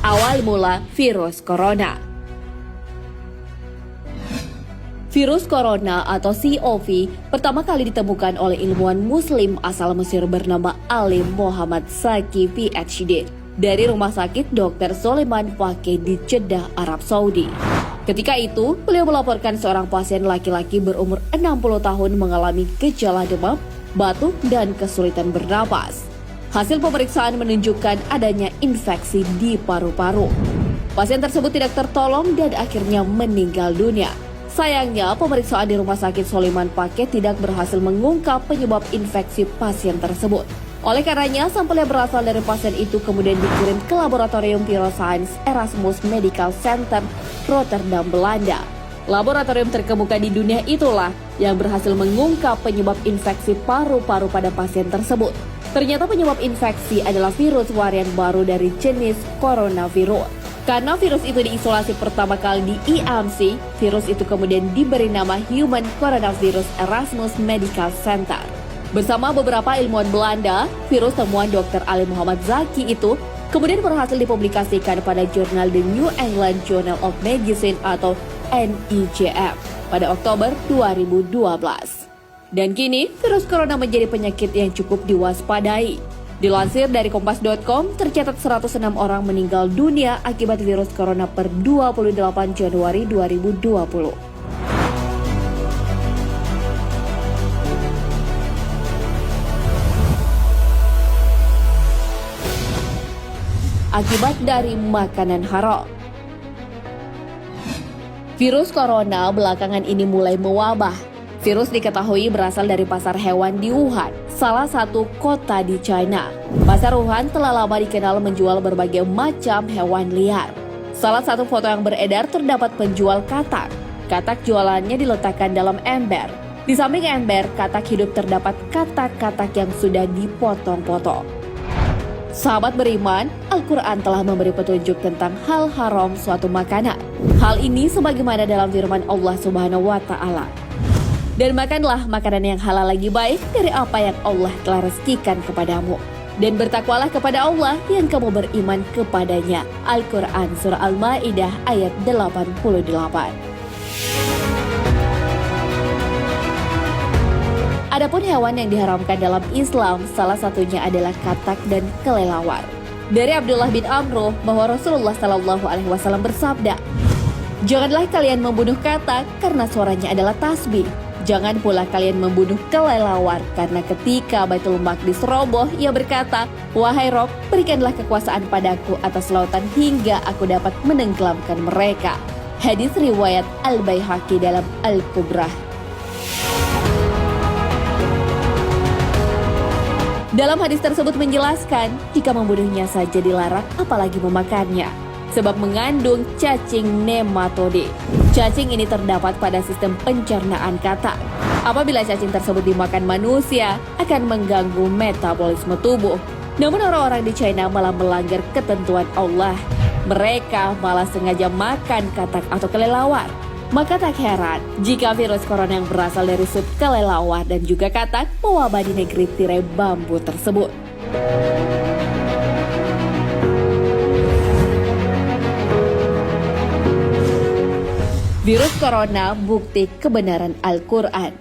Awal mula virus corona. Virus corona atau COV pertama kali ditemukan oleh ilmuwan muslim asal Mesir bernama Alim Muhammad Zaki PhD dari Rumah Sakit Dr. Soleiman Fakih di Jeddah, Arab Saudi. Ketika itu, beliau melaporkan seorang pasien laki-laki berumur 60 tahun mengalami gejala demam, batuk, dan kesulitan bernapas. Hasil pemeriksaan menunjukkan adanya infeksi di paru-paru. Pasien tersebut tidak tertolong dan akhirnya meninggal dunia. Sayangnya, pemeriksaan di Rumah Sakit Soleiman Fakih tidak berhasil mengungkap penyebab infeksi pasien tersebut. Oleh karenanya, sampel yang berasal dari pasien itu kemudian dikirim ke Laboratorium Viroscience Erasmus Medical Center, Rotterdam, Belanda. Laboratorium terkemuka di dunia itulah yang berhasil mengungkap penyebab infeksi paru-paru pada pasien tersebut. Ternyata penyebab infeksi adalah virus varian baru dari jenis coronavirus. Karena virus itu diisolasi pertama kali di IAMC, virus itu kemudian diberi nama Human Coronavirus Erasmus Medical Center. Bersama beberapa ilmuwan Belanda, virus temuan Dr. Alim Muhammad Zaki itu kemudian berhasil dipublikasikan pada jurnal The New England Journal of Medicine atau NEJM pada Oktober 2012. Dan kini, virus corona menjadi penyakit yang cukup diwaspadai. Dilansir dari Kompas.com, tercatat 106 orang meninggal dunia akibat virus corona per 28 Januari 2020. Akibat dari makanan haram. Virus corona belakangan ini mulai mewabah. Virus diketahui berasal dari pasar hewan di Wuhan, salah satu kota di China. Pasar Wuhan telah lama dikenal menjual berbagai macam hewan liar. Salah satu foto yang beredar terdapat penjual katak. Katak jualannya diletakkan dalam ember. Di samping ember, katak hidup terdapat katak-katak yang sudah dipotong-potong. Sahabat beriman, Al-Quran telah memberi petunjuk tentang hal haram suatu makanan. Hal ini sebagaimana dalam firman Allah Subhanahu wa Ta'ala. Dan makanlah makanan yang halal lagi baik dari apa yang Allah telah rezekikan kepadamu. Dan bertakwalah kepada Allah yang kamu beriman kepadanya. Al-Quran Surah Al-Ma'idah ayat 88. Adapun hewan yang diharamkan dalam Islam, salah satunya adalah katak dan kelelawar. Dari Abdullah bin Amr bahwa Rasulullah SAW bersabda, "Janganlah kalian membunuh katak karena suaranya adalah tasbih. Jangan pula kalian membunuh kelelawar karena ketika Baitul Maqdis roboh, ia berkata, 'Wahai Rob, berikanlah kekuasaan padaku atas lautan hingga aku dapat menenggelamkan mereka.'" Hadis riwayat Al-Baihaqi dalam Al-Kubra. Dalam hadis tersebut menjelaskan, jika membunuhnya saja dilarang, apalagi memakannya, sebab mengandung cacing nematode. Cacing ini terdapat pada sistem pencernaan katak. Apabila cacing tersebut dimakan manusia, akan mengganggu metabolisme tubuh. Namun orang-orang di China malah melanggar ketentuan Allah. Mereka malah sengaja makan katak atau kelelawar. Maka tak heran jika virus corona yang berasal dari sup kelelawar dan juga katak mewabah di negeri tirai bambu tersebut. Virus corona bukti kebenaran Al-Quran.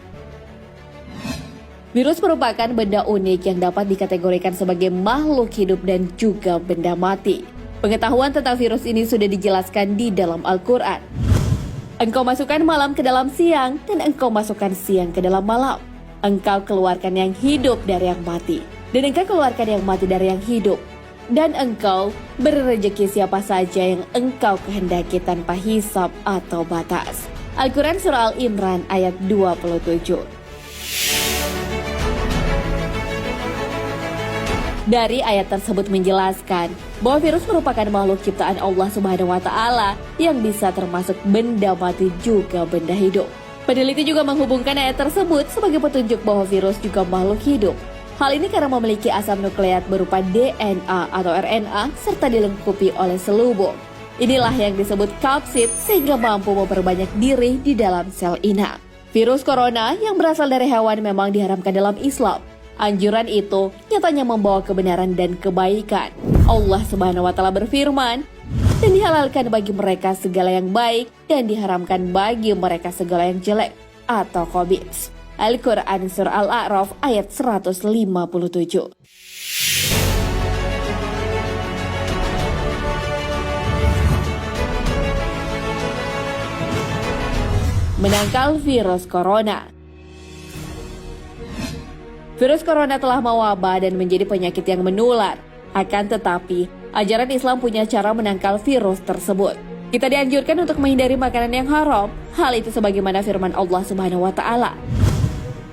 Virus merupakan benda unik yang dapat dikategorikan sebagai makhluk hidup dan juga benda mati. Pengetahuan tentang virus ini sudah dijelaskan di dalam Al-Quran. Engkau masukkan malam ke dalam siang dan engkau masukkan siang ke dalam malam. Engkau keluarkan yang hidup dari yang mati dan engkau keluarkan yang mati dari yang hidup. Dan engkau beri rezeki siapa saja yang engkau kehendaki tanpa hisab atau batas. Al-Quran Surah Al-Imran ayat 27. Dari ayat tersebut menjelaskan bahwa virus merupakan makhluk ciptaan Allah Subhanahu wa Ta'ala yang bisa termasuk benda mati juga benda hidup. Peneliti juga menghubungkan ayat tersebut sebagai petunjuk bahwa virus juga makhluk hidup. Hal ini karena memiliki asam nukleat berupa DNA atau RNA serta dilengkapi oleh selubung. Inilah yang disebut kapsid sehingga mampu memperbanyak diri di dalam sel inang. Virus corona yang berasal dari hewan memang diharamkan dalam Islam. Anjuran itu nyatanya membawa kebenaran dan kebaikan. Allah Subhanahu wa Ta'ala berfirman, dan dihalalkan bagi mereka segala yang baik dan diharamkan bagi mereka segala yang jelek atau khabith. Al-Quran Surah Al-A'raf ayat 157. Menangkal virus corona. Virus corona telah mewabah dan menjadi penyakit yang menular. Akan tetapi, ajaran Islam punya cara menangkal virus tersebut. Kita dianjurkan untuk menghindari makanan yang haram. Hal itu sebagaimana firman Allah Subhanahu wa Ta'ala.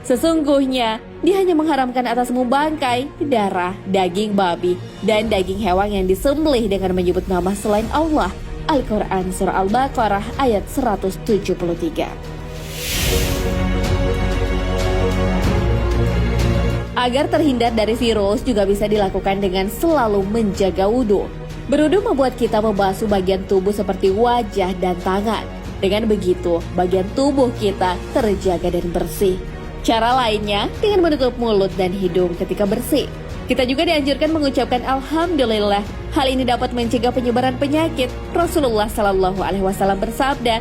Sesungguhnya, Dia hanya mengharamkan atasmu bangkai, darah, daging babi, dan daging hewan yang disembelih dengan menyebut nama selain Allah. Al-Quran Surah Al-Baqarah ayat 173. Agar terhindar dari virus juga bisa dilakukan dengan selalu menjaga wudhu. Berwudhu membuat kita membasuh bagian tubuh seperti wajah dan tangan. Dengan begitu, bagian tubuh kita terjaga dan bersih. Cara lainnya dengan menutup mulut dan hidung ketika bersih. Kita juga dianjurkan mengucapkan Alhamdulillah. Hal ini dapat mencegah penyebaran penyakit. Rasulullah Shallallahu Alaihi Wasallam bersabda,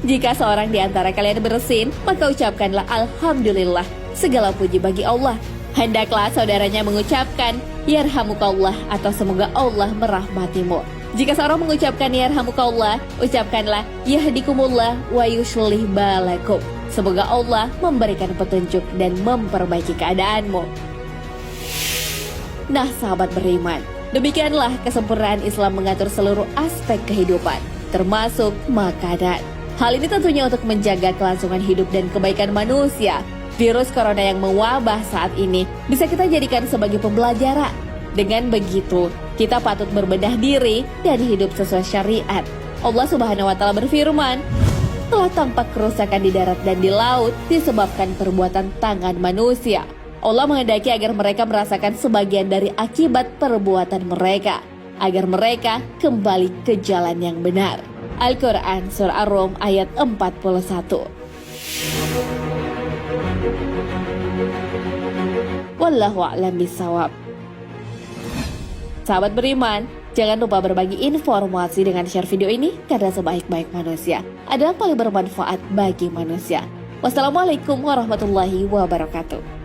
jika seorang di antara kalian bersin, maka ucapkanlah Alhamdulillah. Segala puji bagi Allah. Hendaklah saudaranya mengucapkan Yarhamukallah atau semoga Allah merahmatimu. Jika seorang mengucapkan Yarhamukallah, ucapkanlah Yahdikumullah wa yuslih balakum. Semoga Allah memberikan petunjuk dan memperbaiki keadaanmu. Nah, sahabat beriman, demikianlah kesempurnaan Islam mengatur seluruh aspek kehidupan, termasuk makanan. Hal ini tentunya untuk menjaga kelangsungan hidup dan kebaikan manusia. Virus corona yang mewabah saat ini bisa kita jadikan sebagai pembelajaran. Dengan begitu, kita patut berbenah diri dan hidup sesuai syariat. Allah Subhanahu wa Ta'ala berfirman, telah tampak kerusakan di darat dan di laut disebabkan perbuatan tangan manusia. Allah menghendaki agar mereka merasakan sebagian dari akibat perbuatan mereka, agar mereka kembali ke jalan yang benar. Al-Quran Surah Ar-Rum ayat 41. Wallahu a'lam bishawab. Sahabat beriman, jangan lupa berbagi informasi dengan share video ini karena sebaik-baik manusia adalah paling bermanfaat bagi manusia. Wassalamualaikum warahmatullahi wabarakatuh.